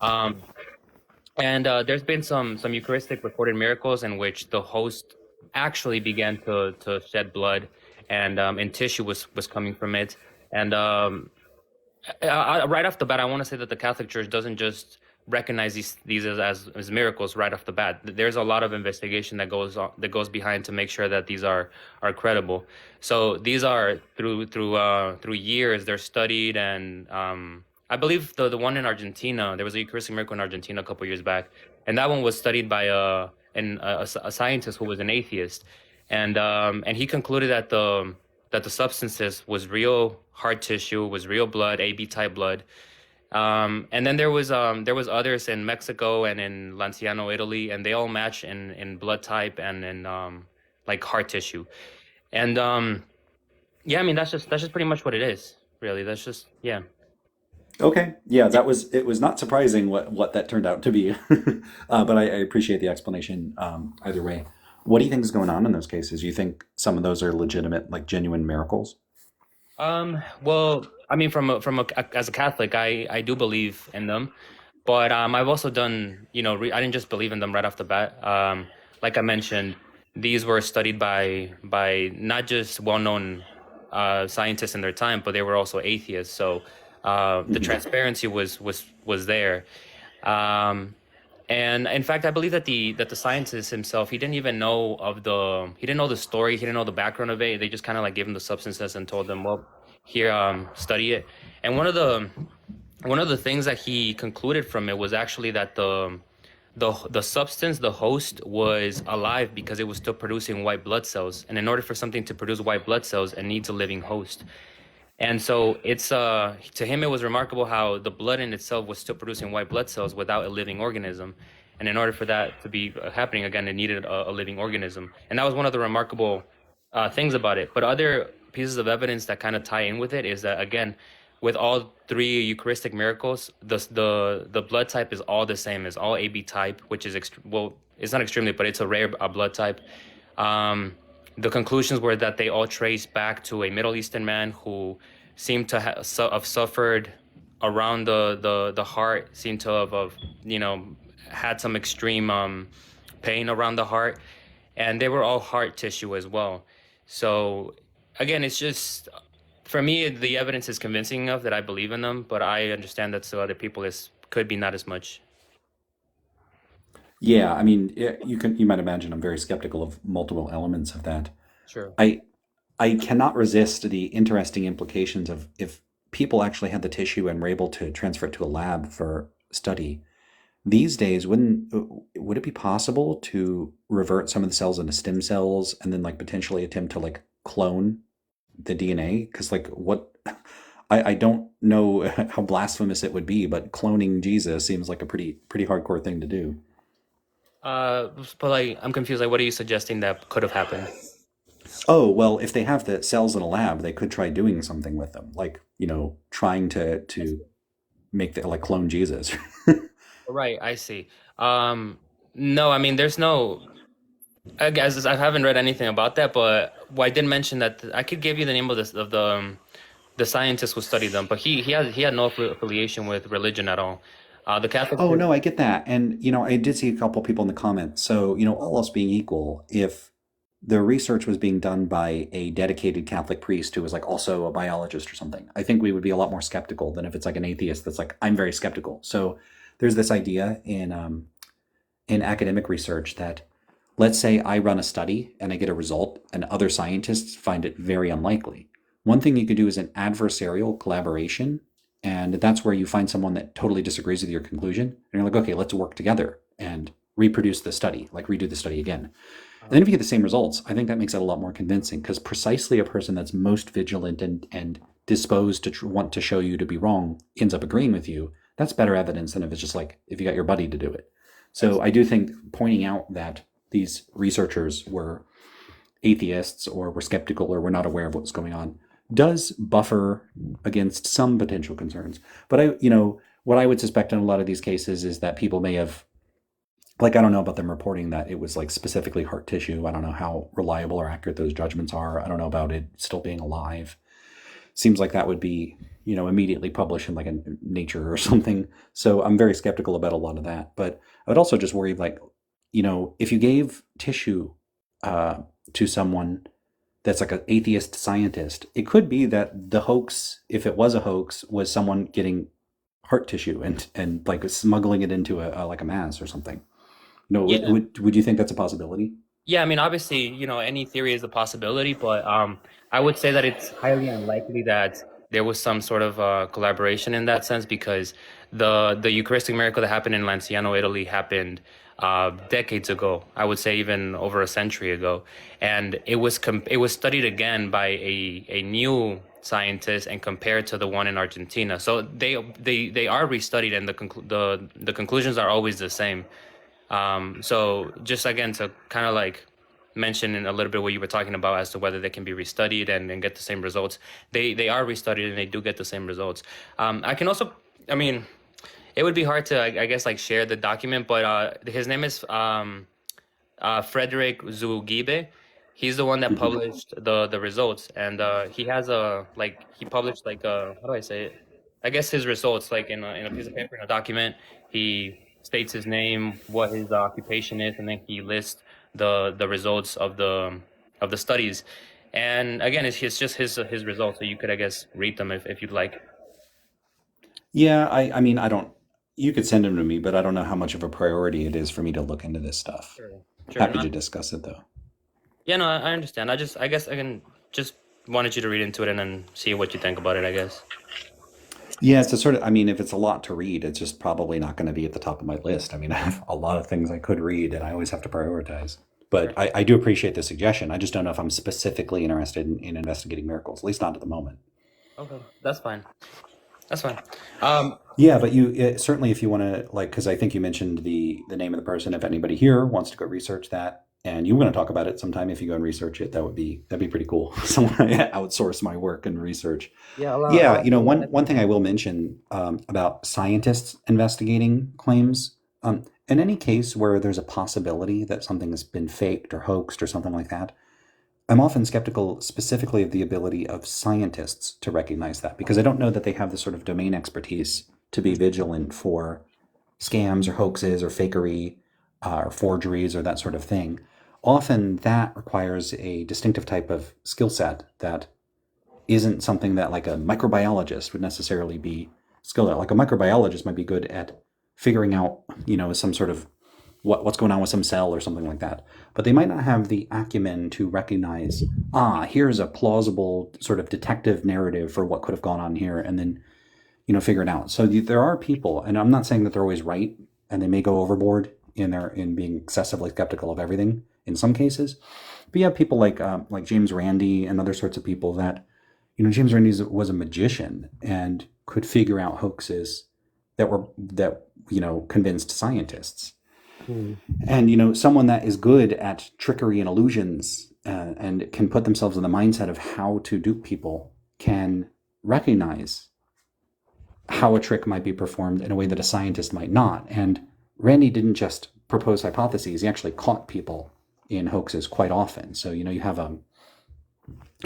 Um, and there's been some Eucharistic recorded miracles in which the host actually began to shed blood, and tissue was coming from it. And right off the bat, I want to say that the Catholic Church doesn't just recognize these as miracles right off the bat. There's a lot of investigation that goes behind to make sure that these are credible. So these are through years they're studied, and I believe the one in Argentina, there was a Eucharistic miracle in Argentina a couple years back, and that one was studied by a scientist who was an atheist, and he concluded that the substances was real hard tissue, was real blood, AB type blood. And then there was others in Mexico and in Lanciano, Italy, and they all match in blood type and in like hard tissue. And yeah, I mean that's just pretty much what it is, really. That's just yeah. Okay. Yeah, it was not surprising what that turned out to be. But I appreciate the explanation either way. What do you think is going on in those cases? You think some of those are legitimate, like genuine miracles? Well, I mean, as a Catholic, I do believe in them, but I've also done, I didn't just believe in them right off the bat. Like I mentioned, these were studied by not just well-known scientists in their time, but they were also atheists. So the transparency was there. Um, and in fact, I believe that the scientist himself, he didn't know the story, he didn't know the background of it. They just kind of like gave him the substances and told them, well, here, study it. And one of the things that he concluded from it was actually that the substance, the host, was alive because it was still producing white blood cells. And in order for something to produce white blood cells, it needs a living host. And so it's to him it was remarkable how the blood in itself was still producing white blood cells without a living organism. And in order for that to be happening again, it needed a living organism. And that was one of the remarkable things about it. But other pieces of evidence that kind of tie in with it is that, again, with all three Eucharistic miracles, the blood type is all the same. It's all AB type, which is well, it's not extremely, but it's a rare blood type. Um, the conclusions were that they all trace back to a Middle Eastern man who seemed to have suffered around the heart, seemed to have had some extreme pain around the heart, and they were all heart tissue as well. So again, it's just for me the evidence is convincing enough that I believe in them, but I understand that to other people is could be not as much. Yeah, I mean, you might imagine I'm very skeptical of multiple elements of that. Sure. I I cannot resist the interesting implications of if people actually had the tissue and were able to transfer it to a lab for study. These days, would it be possible to revert some of the cells into stem cells and then like potentially attempt to like clone the DNA? Because like what I don't know how blasphemous it would be, but cloning Jesus seems like a pretty hardcore thing to do. But like, I'm confused. Like, what are you suggesting that could have happened? Oh, well, if they have the cells in a lab, they could try doing something with them, like, trying to make the like clone Jesus. Right, I see. Um, no, I mean, there's no. I guess I haven't read anything about that, but well, I did mention that I could give you the name of the scientist who studied them, but he had no affiliation with religion at all. The Catholic Oh, Church. no, I get that. And, I did see a couple people in the comments. So, all else being equal, if the research was being done by a dedicated Catholic priest who was like also a biologist or something, I think we would be a lot more skeptical than if it's like an atheist that's like, I'm very skeptical. So there's this idea in academic research that let's say I run a study and I get a result and other scientists find it very unlikely. One thing you could do is an adversarial collaboration. And that's where you find someone that totally disagrees with your conclusion. And you're like, okay, let's work together and reproduce the study, like redo the study again. And then if you get the same results, I think that makes it a lot more convincing because precisely a person that's most vigilant and disposed to want to show you to be wrong ends up agreeing with you. That's better evidence than if it's just like if you got your buddy to do it. So I do think pointing out that these researchers were atheists or were skeptical or were not aware of what was going on does buffer against some potential concerns. But what I would suspect in a lot of these cases is that people may have, like, I don't know about them reporting that it was like specifically heart tissue. I don't know how reliable or accurate those judgments are. I don't know about it still being alive. Seems like that would be, immediately published in like a Nature or something. So I'm very skeptical about a lot of that. But I would also just worry, like, if you gave tissue to someone that's like an atheist scientist, it could be that the hoax, if it was a hoax, was someone getting heart tissue and like smuggling it into a like a mass or something. No, Yeah, would you think that's a possibility? yeah. I mean, obviously, any theory is a possibility, but I would say that it's highly unlikely that there was some sort of collaboration in that sense because the Eucharistic miracle that happened in Lanciano, Italy, happened decades ago. I would say even over a century ago, and it was studied again by a new scientist and compared to the one in Argentina. So they are restudied, and the conclusions are always the same. So just again to kind of like mention in a little bit what you were talking about as to whether they can be restudied and get the same results. They are restudied and they do get the same results. I can also, I mean, it would be hard to I guess like share the document, but his name is Frederick Zugibe. He's the one that Hmm. published the results, and he has a like he published like how do I say it? I guess his results like in a piece of paper in a document. He states his name, what his occupation is, and then he lists the results of the studies. And again, it's just his results, so you could, I guess, read them if you'd like. Yeah, I mean, I don't. You could send them to me, but I don't know how much of a priority it is for me to look into this stuff. Sure. Sure. Happy No, to discuss it though. yeah, no, I understand. I guess I can just wanted you to read into it and then see what you think about it, I guess. Yeah, it's a sort of. I mean, if it's a lot to read, it's just probably not going to be at the top of my list. I mean, I have a lot of things I could read, and I always have to prioritize. But Sure. I do appreciate the suggestion. I just don't know if I'm specifically interested in investigating miracles, at least not at the moment. Okay, that's fine. That's fine. Um, Yeah, but certainly if you want to like, because I think you mentioned the name of the person. If anybody here wants to go research that, and you want to talk about it sometime, if you go and research it, that'd be pretty cool. Someone outsource my work and research. yeah, Yeah, one thing I will mention about scientists investigating claims. In any case where there's a possibility that something has been faked or hoaxed or something like that, I'm often skeptical specifically of the ability of scientists to recognize that because I don't know that they have the sort of domain expertise to be vigilant for scams or hoaxes or fakery or forgeries or that sort of thing. Often that requires a distinctive type of skill set that isn't something that like a microbiologist would necessarily be skilled at. Like a microbiologist might be good at figuring out, some sort of what's going on with some cell or something like that. But they might not have the acumen to recognize, here's a plausible sort of detective narrative for what could have gone on here, and then figure it out. So there are people, and I'm not saying that they're always right, and they may go overboard in being excessively skeptical of everything in some cases. But you have people like James Randi and other sorts of people that, James Randi was a magician and could figure out hoaxes that convinced scientists. Hmm. And someone that is good at trickery and illusions and can put themselves in the mindset of how to dupe people can recognize how a trick might be performed in a way that a scientist might not. And Randy didn't just propose hypotheses; he actually caught people in hoaxes quite often. So you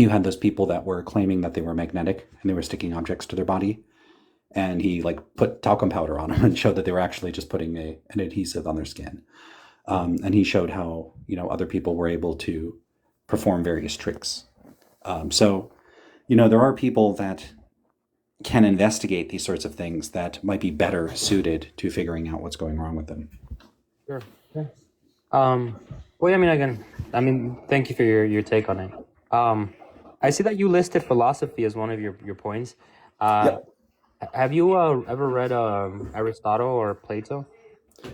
had those people that were claiming that they were magnetic and they were sticking objects to their body, and he like put talcum powder on them and showed that they were actually just putting an adhesive on their skin. And he showed how other people were able to perform various tricks. So there are people that can investigate these sorts of things that might be better suited to figuring out what's going wrong with them. Sure. Yeah. Well, thank you for your take on it. I see that you listed philosophy as one of your points. Uh, Yep. have you ever read Aristotle or Plato?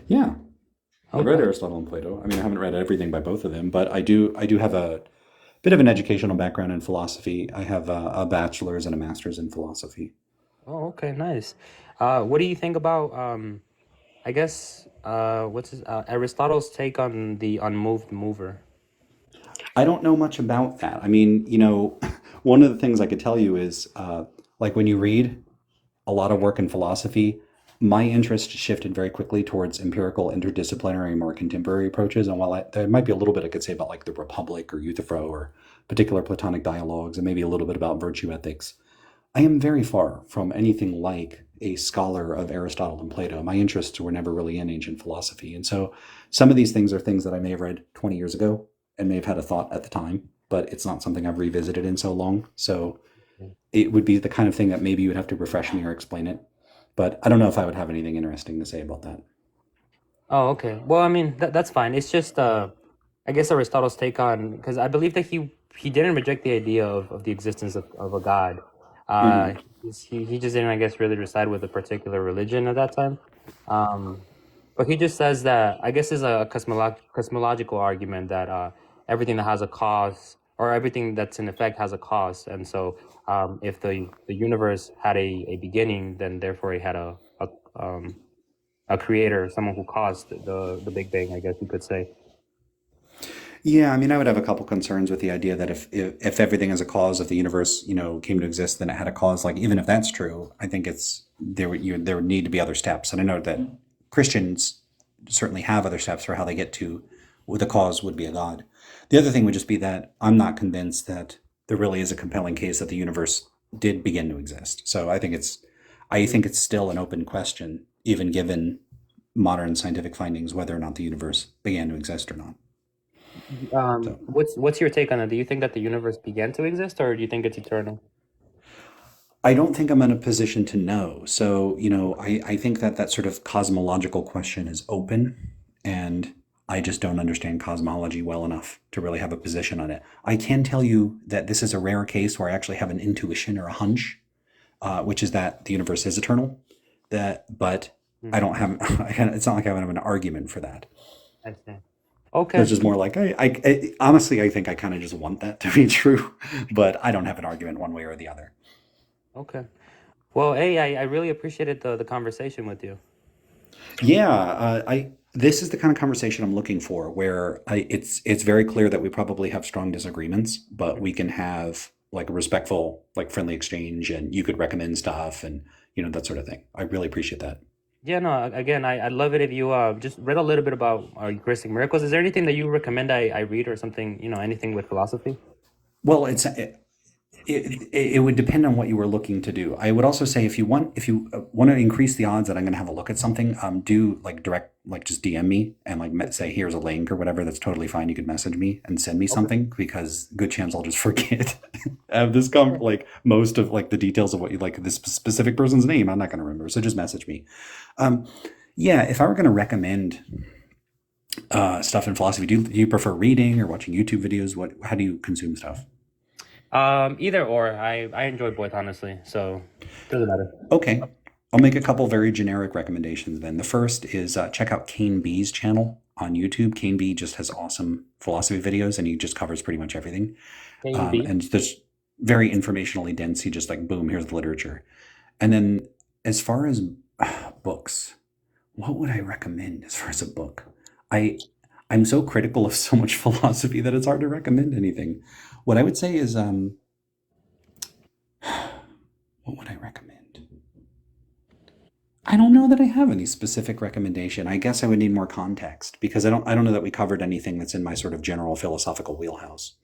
Yeah. I've read Okay. Aristotle and Plato. I mean, I haven't read everything by both of them, but I do have a bit of an educational background in philosophy. I have a bachelor's and a master's in philosophy. Oh, okay, nice. What do you think about I guess what's Aristotle's take on the unmoved mover? I don't know much about that. I mean, one of the things I could tell you is like when you read a lot of work in philosophy, my interest shifted very quickly towards empirical, interdisciplinary, more contemporary approaches. And while there might be a little bit I could say about like the Republic or Euthyphro or particular Platonic dialogues and maybe a little bit about virtue ethics, I am very far from anything like a scholar of Aristotle and Plato. My interests were never really in ancient philosophy. And so some of these things are things that I may have read 20 years ago and may have had a thought at the time, but it's not something I've revisited in so long. So it would be the kind of thing that maybe you would have to refresh me or explain it. But I don't know if I would have anything interesting to say about that. Oh, okay. Well, that's fine. It's just I guess Aristotle's take on, because I believe that he didn't reject the idea of the existence of a God. Uh, Hmm. he just didn't, I guess, really decide with a particular religion at that time. Um, but he just says that, I guess, is a cosmological argument that everything that has a cause, or everything that's in effect has a cause, and so if the universe had a beginning, then therefore it had um, a creator, someone who caused the Big Bang, I guess you could say. Yeah, I mean, I would have a couple concerns with the idea that if everything is a cause of the universe, came to exist, then it had a cause. Like even if that's true, I think there would need to be other steps. And I know that Christians certainly have other steps for how they get to what the cause would be a god. The other thing would just be that I'm not convinced that there really is a compelling case that the universe did begin to exist. So I think it's still an open question, even given modern scientific findings, whether or not the universe began to exist or not. So What's your take on it? Do you think that the universe began to exist, or do you think it's eternal? I don't think I'm in a position to know. So, I think that that sort of cosmological question is open, and I just don't understand cosmology well enough to really have a position on it. I can tell you that this is a rare case where I actually have an intuition or a hunch, which is that the universe is eternal. But I Hmm. don't have, it's not like I have an argument for that. I see. Okay. It's just more like, honestly, I think I kind of just want that to be true, but I don't have an argument one way or the other. Okay. Well, hey, I really appreciated the conversation with you. Yeah, I this is the kind of conversation I'm looking for, where it's very clear that we probably have strong disagreements, but we can have like a respectful, like friendly exchange, and you could recommend stuff, and that sort of thing. I really appreciate that. Yeah, no, again, I'd love it if you just read a little bit about Eucharistic miracles. Is there anything that you recommend I read or something, anything with philosophy? Well, it would depend on what you were looking to do. I would also say if you want to increase the odds that I'm going to have a look at something, do like direct, like just DM me and like say here's a link or whatever. That's totally fine. You could message me and send me Okay. something, because good chance I'll just forget. This like most of like the details of what you like, this specific person's name I'm not going to remember. So just message me. Um, yeah, if I were going to recommend stuff in philosophy, do you prefer reading or watching YouTube videos? How do you consume stuff? Either or. I enjoy both, honestly. So doesn't matter. Okay. I'll make a couple very generic recommendations then. The first is check out Kane B's channel on YouTube. Kane B just has awesome philosophy videos, and he just covers pretty much everything. Can be. And there's very informationally dense. He just like, boom, here's the literature. And then as far as books, what would I recommend as far as a book? I I'm so critical of so much philosophy that it's hard to recommend anything. What I would say is, what would I recommend? I don't know that I have any specific recommendation. I guess I would need more context, because I don't know that we covered anything that's in my sort of general philosophical wheelhouse.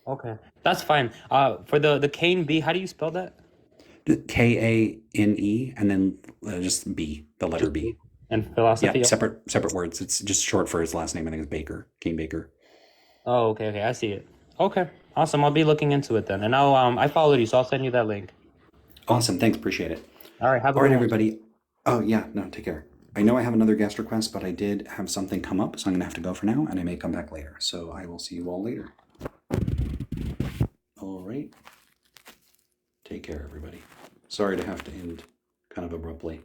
Okay, that's fine. For the Kane B, how do you spell that? Kane, and then just B, the letter Just B. B. And Yeah, philosophy. Okay. separate words. It's just short for his last name. I think it's Baker, Kane Baker. Oh, okay, okay, I see it. Okay, awesome. I'll be looking into it then, and I followed you, so I'll send you that link. Awesome, thanks, appreciate it. All right, have a All good right, one. everybody. Oh yeah, no, take care. I know I have another guest request, but I did have something come up, so I'm gonna have to go for now, and I may come back later. So I will see you all later. All right. Take care, everybody. Sorry to have to end kind of abruptly.